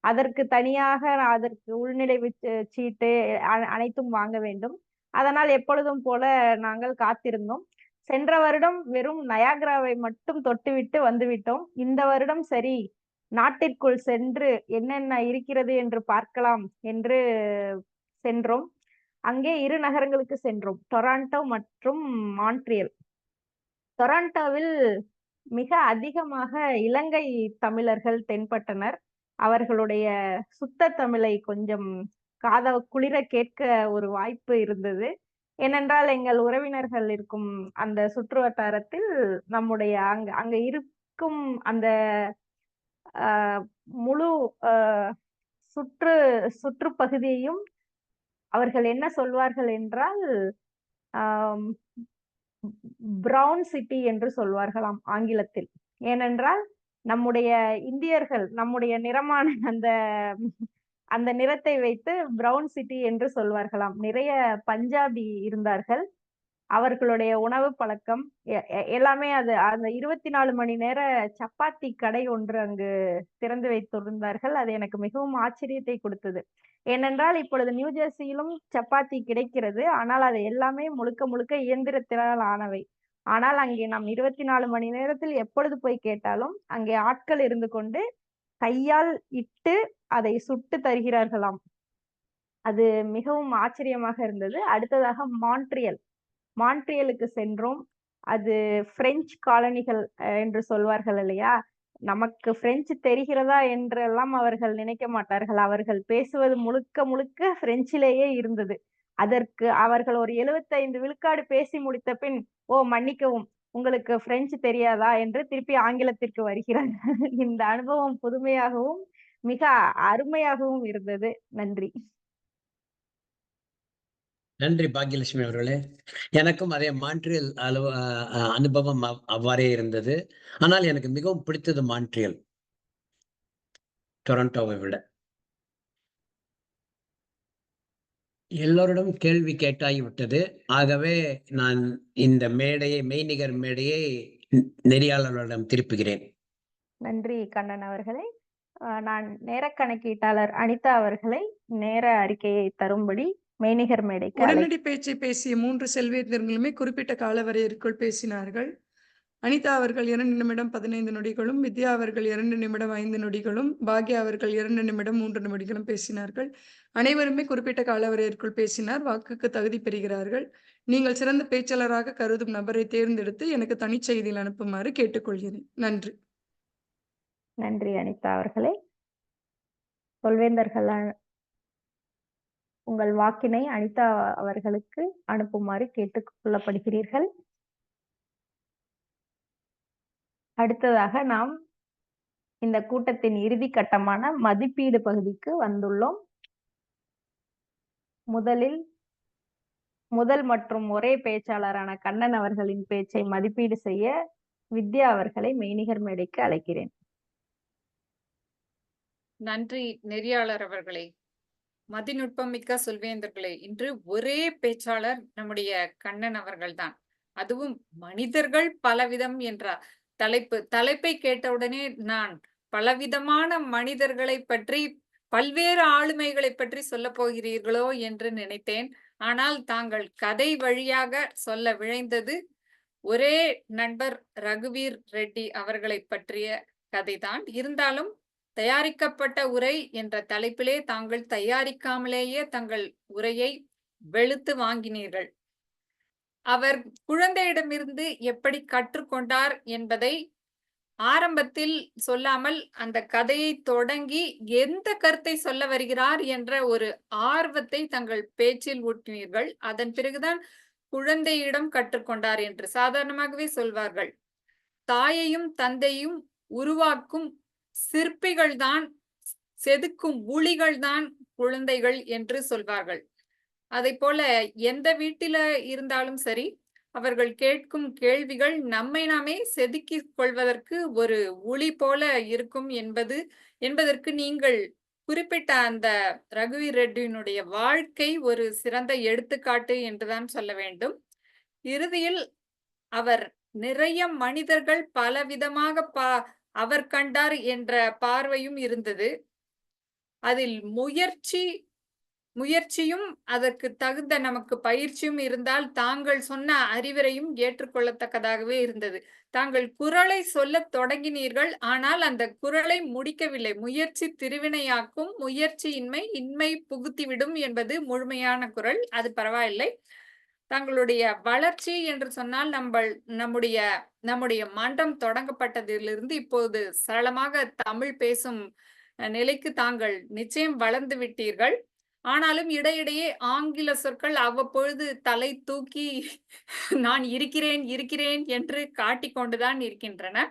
அதற்கு தனியாக அதற்கு உள்நுழைவு சீட்டு அனைத்தும் வாங்க வேண்டும். அதனால் எப்பொழுதும் போல நாங்கள் காத்திருந்தோம். சென்ற வருடம் வெறும் நயாகராவை மட்டும் தொட்டுவிட்டு வந்துவிட்டோம். இந்த வருடம் சரி, நாட்டிற்குள் சென்று என்னென்ன இருக்கிறது என்று பார்க்கலாம் என்று சென்றோம். அங்கே 2 நகரங்களுக்கு சென்றோம், டொராண்டோ மற்றும் மான்ட்ரியல். டொராண்டோவில் மிக அதிகமாக இலங்கை தமிழர்கள் தென்பட்டனர். அவர்களுடைய சுத்த தமிழை கொஞ்சம் குளிர கேட்க ஒரு வாய்ப்பு இருந்தது. ஏனென்றால் எங்கள் உறவினர்கள் இருக்கும் அந்த சுற்று வட்டாரத்தில் நம்முடைய அங்க இருக்கும் அந்த முழு சுற்றுப்பகுதியையும் அவர்கள் என்ன சொல்வார்கள் என்றால் பிரவுன் சிட்டி என்று சொல்வார்களாம் ஆங்கிலத்தில். ஏனென்றால் நம்முடைய இந்தியர்கள் நம்முடைய நிறமான அந்த நிறத்தை வைத்து பிரவுன் சிட்டி என்று சொல்வார்களாம். நிறைய பஞ்சாபி இருந்தார்கள். அவர்களுடைய உணவு பழக்கம் எல்லாமே அந்த 24 மணி நேர சப்பாத்தி கடை ஒன்று அங்கு திறந்து வைத்திருந்தார்கள். அது எனக்கு மிகவும் ஆச்சரியத்தை கொடுத்தது. ஏனென்றால் இப்பொழுது நியூ ஜெர்சியிலும் சப்பாத்தி கிடைக்கிறது. ஆனால் அது எல்லாமே முழுக்க முழுக்க இயந்திரத்தினால் ஆனவை. ஆனால் அங்கே நாம் 24 மணி நேரத்தில் எப்பொழுது போய் கேட்டாலும் அங்கே ஆட்கள் இருந்து கொண்டு கையால் இட்டு அதை சுட்டு தருகிறார்களாம். அது மிகவும் ஆச்சரியமாக இருந்தது. அடுத்ததாக மான்ட்ரியலுக்கு சென்றோம். அது பிரெஞ்சு காலனிகள் என்று சொல்வார்கள் இல்லையா? நமக்கு பிரெஞ்சு தெரிகிறதா என்றெல்லாம் அவர்கள் நினைக்க மாட்டார்கள். அவர்கள் பேசுவது முழுக்க முழுக்க பிரெஞ்சிலேயே இருந்தது. அதற்கு அவர்கள் ஒரு 75 விழுக்காடு பேசி முடித்த பின், ஓ மன்னிக்கவும், உங்களுக்கு பிரெஞ்சு தெரியாதா என்று திருப்பி ஆங்கிலத்திற்கு வருகிறார்கள். இந்த அனுபவம் புதுமையாகவும் மிக அருமையாகவும் இருந்தது. நன்றி. நன்றி பாக்யலட்சுமி அவர்களே. எனக்கும் அதே மான்ட்ரியல் அனுபவம் அவ்வாறே இருந்தது. ஆனால் எனக்கு மிகவும் பிடித்தது மான்ட்ரியல், டொரண்டோவை விட. எல்லோரிடம் கேள்வி கேட்டாகிவிட்டது. ஆகவே நான் இந்த மெய்நிகர் மேடையை நெறியாளர்களிடம் திருப்புகிறேன். நன்றி கண்ணன் அவர்களே. நான் நேர கணக்கீட்டாளர் அனிதா அவர்களை நேர அறிக்கையை தரும்படி மெய்நிகர் மேடைக்கு உடனடி பேச்சை பேசிய 3 செல்வேந்தர்களுமே குறிப்பிட்ட கால வரையறைக்குள் பேசினார்கள். அனிதா அவர்கள் 2 நிமிடம் 15 நொடிகளும், வித்யா அவர்கள் 2 நிமிடம் 5 நொடிகளும், பாக்யா அவர்கள் 2 நிமிடம் 3 நிமிடங்களும் பேசினார்கள். அனைவருமே குறிப்பிட்ட காலவரையறைக்குள் பேசினார். வாக்குக்கு தகுதி பெறுகிறார்கள். நீங்கள் சிறந்த பேச்சாளராக கருதும் நபரை தேர்ந்தெடுத்து எனக்கு தனிச்செய்தியில் அனுப்புமாறு கேட்டுக்கொள்கிறேன். நன்றி. நன்றி அனிதா அவர்களே. சொல்வேந்தர்கள் உங்கள் வாக்கினை அனிதா அவர்களுக்கு அனுப்புமாறு கேட்டுக் கொள்ளப்படுகிறீர்கள். அடுத்ததாக நாம் இந்த கூட்டத்தின் இறுதி கட்டமான மதிப்பீடு பகுதிக்கு வந்துள்ளோம். முதல் மற்றும் ஒரே பேச்சாளரான கண்ணன் அவர்களின் பேச்சை மதிப்பீடு செய்ய வித்யா அவர்களை மெய்நிகர் மேடைக்கு அழைக்கிறேன். நன்றி நெறியாளர் அவர்களே. மதிநுட்பமிக்க சொல்வேந்தர்களே, இன்று ஒரே பேச்சாளர் நம்முடைய கண்ணன் அவர்கள்தான். அதுவும் மனிதர்கள் பலவிதம் என்ற தலைப்பை கேட்டவுடனே நான் பலவிதமான மனிதர்களை பற்றி, பல்வேறு ஆளுமைகளை பற்றி சொல்ல போகிறீர்களோ என்று நினைத்தேன். ஆனால் தாங்கள் கதை வழியாக சொல்ல விழைந்தது ஒரே நண்பர் ரகுவீர் ரெட்டி அவர்களை பற்றிய கதைதான். இருந்தாலும் தயாரிக்கப்பட்ட உரை என்ற தலைப்பிலே தாங்கள் தயாரிக்காமலேயே தங்கள் உரையை வெளுத்து வாங்கினீர்கள். அவர் குழந்தையிடமிருந்து எப்படி கற்றுக்கொண்டார் என்பதை ஆரம்பத்தில் சொல்லாமல் அந்த கதையை தொடங்கி எந்த கருத்தை சொல்ல வருகிறார் என்ற ஒரு ஆர்வத்தை தங்கள் பேச்சில் ஊட்டினீர்கள். அதன் பிறகுதான் குழந்தையிடம் கற்றுக்கொண்டார் என்று சாதாரணமாகவே சொல்வார்கள். தாயையும் தந்தையும் உருவாக்கும் சிற்பிகள் தான், செதுக்கும் உளிகள் தான் குழந்தைகள் என்று சொல்வார்கள். அதை போல எந்த வீட்டில இருந்தாலும் சரி, அவர்கள் கேட்கும் கேள்விகள் நம்மை நாமே செதுக்கிக் கொள்வதற்கு ஒரு உளி போல இருக்கும் என்பதற்கு நீங்கள் குறிப்பிட்ட அந்த ரகுவீர் ரெட்டியினுடைய வாழ்க்கை ஒரு சிறந்த எடுத்துக்காட்டு என்றுதான் சொல்ல வேண்டும். இறுதியில் அவர் நிறைய மனிதர்கள் பலவிதமாக அவர் கண்டார் என்ற பார்வையும் இருந்தது. அதில் முயற்சியும் அதற்கு தகுந்த நமக்கு பயிற்சியும் இருந்தால் தாங்கள் சொன்ன அறிவுரையும் ஏற்றுக்கொள்ளத்தக்கதாகவே இருந்தது. தாங்கள் குறளை சொல்ல தொடங்கினீர்கள், ஆனால் அந்த குறளை முடிக்கவில்லை. முயற்சி திருவினையாக்கும், இன்மை புகுத்திவிடும் என்பது முழுமையான குறள். அது பரவாயில்லை. தங்களுடைய வளர்ச்சி என்று சொன்னால் நம்முடைய மன்றம் தொடங்கப்பட்டதிலிருந்து இப்போது சரளமாக தமிழ் பேசும் நிலைக்கு தாங்கள் நிச்சயம் வளர்ந்து விட்டீர்கள். ஆனாலும் இடையிடையே ஆங்கில சொற்கள் அவ்வப்பொழுது தலை தூக்கி நான் இருக்கிறேன் என்று காட்டிக்கொண்டுதான் இருக்கின்றன.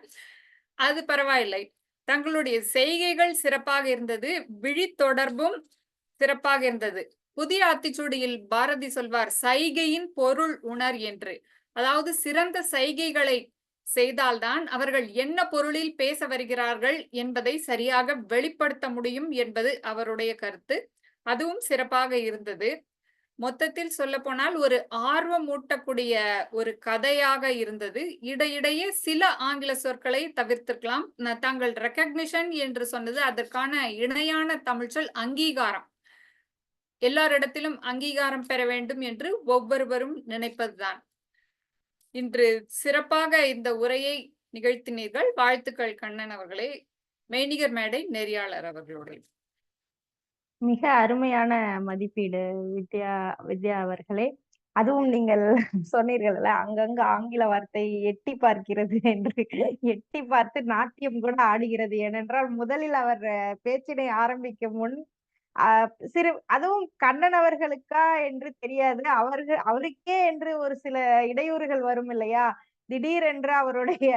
அது பரவாயில்லை. தங்களுடைய செய்கைகள் சிறப்பாக இருந்தது. விழித்தொடர்பும் சிறப்பாக இருந்தது. புதிய ஆத்திச்சூடியில் பாரதி சொல்வார், சைகையின் பொருள் உணர் என்று. அதாவது சிறந்த சைகைகளை செய்தால்தான் அவர்கள் என்ன பொருளில் பேச வருகிறார்கள் என்பதை சரியாக வெளிப்படுத்த முடியும் என்பது அவருடைய கருத்து. அதுவும் சிறப்பாக இருந்தது. மொத்தத்தில் சொல்ல போனால் ஒரு ஆர்வம் ஊட்டக்கூடிய ஒரு கதையாக இருந்தது. இடையிடையே சில ஆங்கில சொற்களை தவிர்த்திருக்கலாம். தாங்கள் ரெகக்னிஷன் என்று சொன்னது அதற்கான இணையான தமிழ் சொல் அங்கீகாரம். எல்லாரிடத்திலும் அங்கீகாரம் பெற வேண்டும் என்று ஒவ்வொருவரும் நினைப்பதுதான். இன்று சிறப்பாக இந்த உரையை நிகழ்த்தினீர்கள். வாழ்த்துக்கள் கண்ணன் அவர்களே. மெய்நிகர் மேடை நெறியாளர் அவர்களுடைய. மிக அருமையான மதிப்பீடு வித்யா அவர்களே. அதுவும் நீங்கள் சொன்னீர்கள்ல, அங்கங்க ஆங்கில வார்த்தை எட்டி பார்க்கிறது என்று. எட்டி பார்த்து நாட்டியம் கூட ஆடுகிறது. ஏனென்றால் முதலில் அவர் பேச்சினை ஆரம்பிக்கும் முன் அதுவும் கண்ணன் அவர்களுக்கா என்று தெரியாது, அவருக்கே என்று ஒரு சில இடையூறுகள் வரும் இல்லையா? திடீரென்று அவருடைய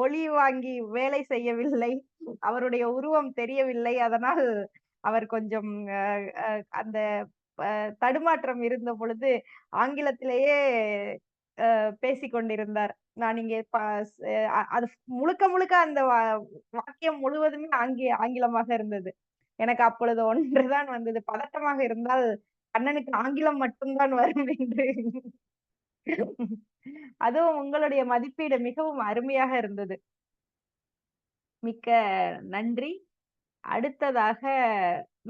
ஒளி வாங்கி வேலை செய்யவில்லை, அவருடைய உருவம் தெரியவில்லை. அதனால் அவர் கொஞ்சம் அந்த தடுமாற்றம் இருந்த பொழுது ஆங்கிலத்திலேயே பேசிக்கொண்டிருந்தார். நான் இங்கே அது முழுக்க அந்த வாக்கியம் முழுவதுமே ஆங்கிலமாக இருந்தது. எனக்கு அப்பொழுது ஒன்றுதான் வந்தது, பதட்டமாக இருந்தால் கண்ணனுக்கு ஆங்கிலம் மட்டும்தான் வரும் என்று. அதுவும் உங்களுடைய மதிப்பீடு மிகவும் அருமையாக இருந்தது. மிக்க நன்றி. அடுத்ததாக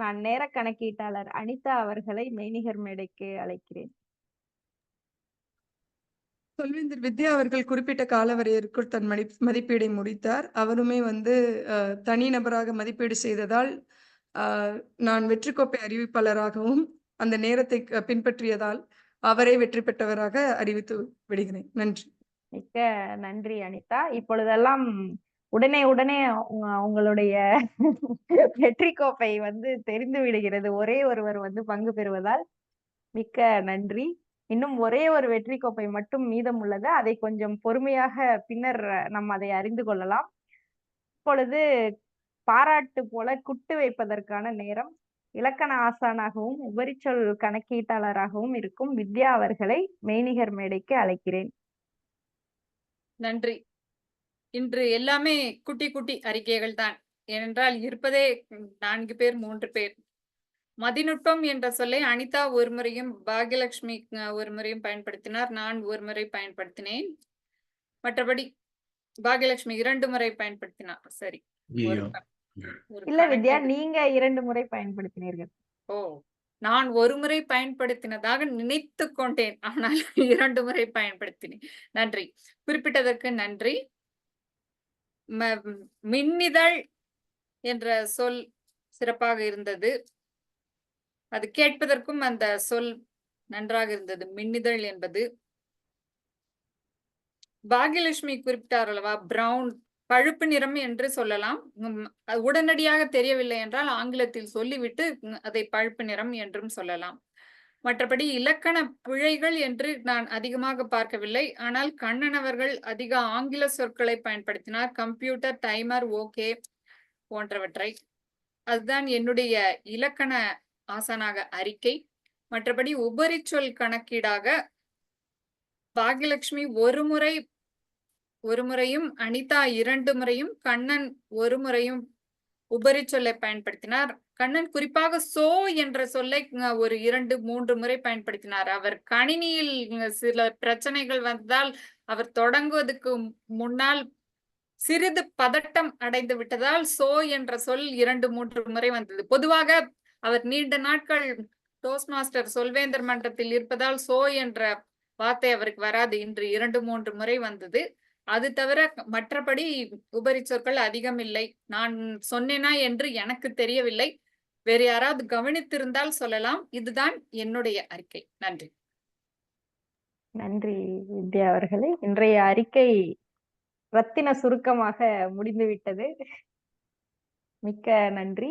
நான் நேர கணக்கீட்டாளர் அனிதா அவர்களை மெய்நிகர் மேடைக்கு அழைக்கிறேன். சொல்வேந்தர் வித்யா அவர்கள் குறிப்பிட்ட காலவரையறைக்குள் தன் மதிப்பீடை முடித்தார். அவருமே வந்து தனிநபராக மதிப்பீடு செய்ததால், நான் வெற்றி கோப்பை அறிவிப்பாளராகவும் அந்த நேரத்தை பின்பற்றியதால் அவரே வெற்றி பெற்றவராக அறிவித்து விடுகிறேன். நன்றி. மிக்க நன்றி அனிதா. இப்பொழுதெல்லாம் உடனே உங்களுடைய வெற்றி கோப்பை வந்து தெரிந்து விடுகிறது. ஒரே ஒருவர் வந்து பங்கு பெறுவதால் மிக்க நன்றி. இன்னும் ஒரே ஒரு வெற்றி கோப்பை மட்டும் மீதம் உள்ளது. அதை கொஞ்சம் பொறுமையாக பின்னர் நம்ம அதை அறிந்து கொள்ளலாம். இப்பொழுது பாராட்டு போல குட்டு வைப்பதற்கான நேரம். இலக்கண ஆசானாகவும் உபரிச்சொல் கணக்கீட்டாளராகவும் இருக்கும் வித்யா அவர்களை மெய்நிகர் மேடைக்கு அழைக்கிறேன். நன்றி. இன்று எல்லாமே குட்டி குட்டி அறிக்கைகள் தான். ஏனென்றால் இருப்பதே 4 பேர் 3 பேர். மதிநுட்பம் என்ற சொல்லை அனிதா ஒரு முறையும் பாகியலட்சுமி ஒரு முறையும் பயன்படுத்தினார். நான் ஒரு முறை பயன்படுத்தினேன். மற்றபடி பாகியலட்சுமி 2 முறை பயன்படுத்தினார். சரி. இல்ல வித்யா, நீங்க 2 முறை பயன்படுத்தினீர்கள். ஓ, நான் ஒரு முறை பயன்படுத்தினதாக நினைத்து கொண்டேன். ஆனால் 2 முறை பயன்படுத்தினேன். நன்றி. குறிப்பிட்டதற்கு நன்றி. மின்னிதழ் என்ற சொல் சிறப்பாக இருந்தது. அது கேட்பதற்கும் அந்த சொல் நன்றாக இருந்தது. மின்னிதழ் என்பது பாகியலட்சுமி குறிப்பிட்டார் அல்லவா, பிரவுன் பழுப்பு நிறம் என்று சொல்லலாம். உடனடியாக தெரியவில்லை என்றால் ஆங்கிலத்தில் சொல்லிவிட்டு அதை பழுப்பு நிறம் என்றும் சொல்லலாம். மற்றபடி இலக்கண பிழைகள் என்று நான் அதிகமாக பார்க்கவில்லை. ஆனால் கண்ணன் அவர்கள் அதிக ஆங்கில சொற்களை பயன்படுத்தினார். கம்ப்யூட்டர், டைமர், ஓகே போன்றவற்றை. அதுதான் என்னுடைய இலக்கண ஆசானாக அறிக்கை. மற்றபடி உபரி சொல் கணக்கீடாக பாகியலட்சுமி ஒரு முறையும் அனிதா 2 முறையும் கண்ணன் ஒரு முறையும் உபரி சொல்லை பயன்படுத்தினார். கண்ணன் குறிப்பாக சோ என்ற சொல்லை ஒரு 2-3 முறை பயன்படுத்தினார். அவர் கணினியில் சில பிரச்சனைகள் வந்தால் அவர் தொடங்குவதற்கு முன்னால் சிறிது பதட்டம் அடைந்து விட்டதால் சோ என்ற சொல் 2-3 முறை வந்தது. பொதுவாக அவர் நீண்ட நாட்கள் டோஸ்ட் மாஸ்டர் சொல்வேந்தர் மன்றத்தில் இருப்பதால் சோ என்ற வார்த்தை அவருக்கு வராது. இன்று 2-3 முறை வந்தது. அது தவிர மற்றபடி உபரி சொற்கள் அதிகம் இல்லை. நான் சொன்னேனா என்று எனக்கு தெரியவில்லை. வேறு யாராவது கவனித்திருந்தால் சொல்லலாம். இதுதான் என்னுடைய அறிக்கை. நன்றி. நன்றி வித்யா அவர்களே. இன்றைய அறிக்கை ரத்தின சுருக்கமாக முடிந்துவிட்டது. மிக்க நன்றி.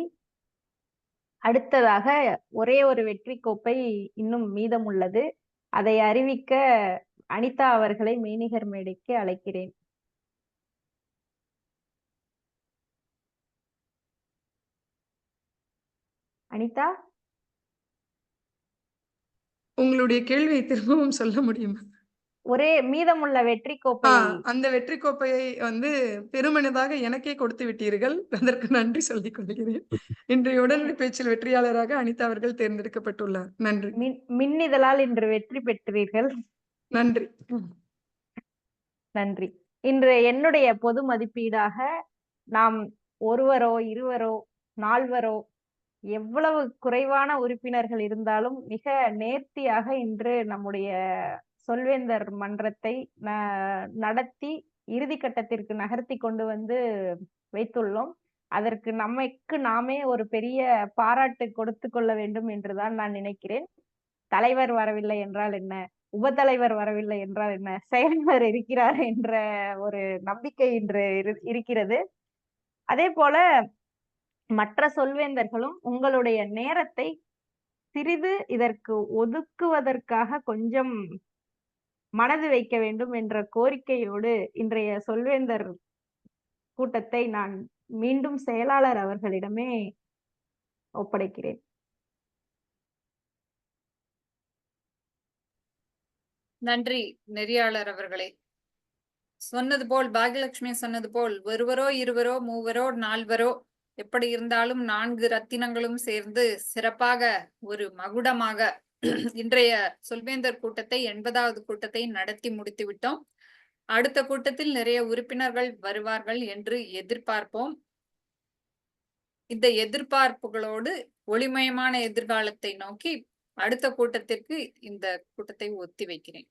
அடுத்ததாக ஒரே ஒரு வெற்றி கோப்பை இன்னும் மீதம் உள்ளது. அதை அறிவிக்க அனிதா அவர்களை மெய்நிகர் மேடைக்கு அழைக்கிறேன். அனிதா, உங்களுடைய கேள்வியை திரும்பவும் சொல்ல முடியுமா? ஒரே மீதமுள்ள வெற்றி கோப்பை. அந்த வெற்றி கோப்பையை வந்து பெருமனதாக எனக்கே கொடுத்து விட்டீர்கள். அதற்கு நன்றி சொல்லிக் கொள்கிறேன். இன்றைய உடனடி பேச்சில் வெற்றியாளராக அனிதா அவர்கள் தேர்ந்தெடுக்கப்பட்டுள்ளார். நன்றி. மின்னிதழால் இன்று வெற்றி பெற்றீர்கள். நன்றி. நன்றி. இன்று என்னுடைய பொது மதிப்பீடாக நாம் ஒருவரோ 2வரோ 4வரோ எவ்வளவு குறைவான உறுப்பினர்கள் இருந்தாலும் மிக நேர்த்தியாக இன்று நம்முடைய சொல்வேந்தர் மன்றத்தை நடத்தி இறுதி கட்டத்திற்கு நகர்த்தி கொண்டு வந்து வைத்துள்ளோம். அதற்கு நமக்கு நாமே ஒரு பெரிய பாராட்டு கொடுத்து கொள்ள வேண்டும் என்றுதான் நான் நினைக்கிறேன். தலைவர் வரவில்லை என்றால் என்ன, உபத்தலைவர் வரவில்லை என்றால் என்ன, செயலாளர் இருக்கிறார் என்ற ஒரு நம்பிக்கை இன்று இருக்கிறது. அதே போல மற்ற சொல்வேந்தர்களும் உங்களுடைய நேரத்தை சிறிது இதற்கு ஒதுக்குவதற்காக கொஞ்சம் மனது வைக்க வேண்டும் என்ற கோரிக்கையோடு இன்றைய சொல்வேந்தர் கூட்டத்தை நான் மீண்டும் செயலாளர் அவர்களிடமே ஒப்படைக்கிறேன். நன்றி நெறியாளர் அவர்களே. சொன்னது போல் பாகியலட்சுமி சொன்னது போல் ஒருவரோ 2வரோ 3வரோ 4வரோ எப்படி இருந்தாலும் 4 ரத்தினங்களும் சேர்ந்து சிறப்பாக ஒரு மகுடமாக இன்றைய சொல்வேந்தர் கூட்டத்தை 80வது கூட்டத்தை நடத்தி முடித்து விட்டோம். அடுத்த கூட்டத்தில் நிறைய உறுப்பினர்கள் வருவார்கள் என்று எதிர்பார்ப்போம். இந்த எதிர்பார்ப்புகளோடு ஒளிமயமான எதிர்காலத்தை நோக்கி அடுத்த கூட்டத்திற்கு இந்த கூட்டத்தை ஒத்தி வைக்கிறேன்.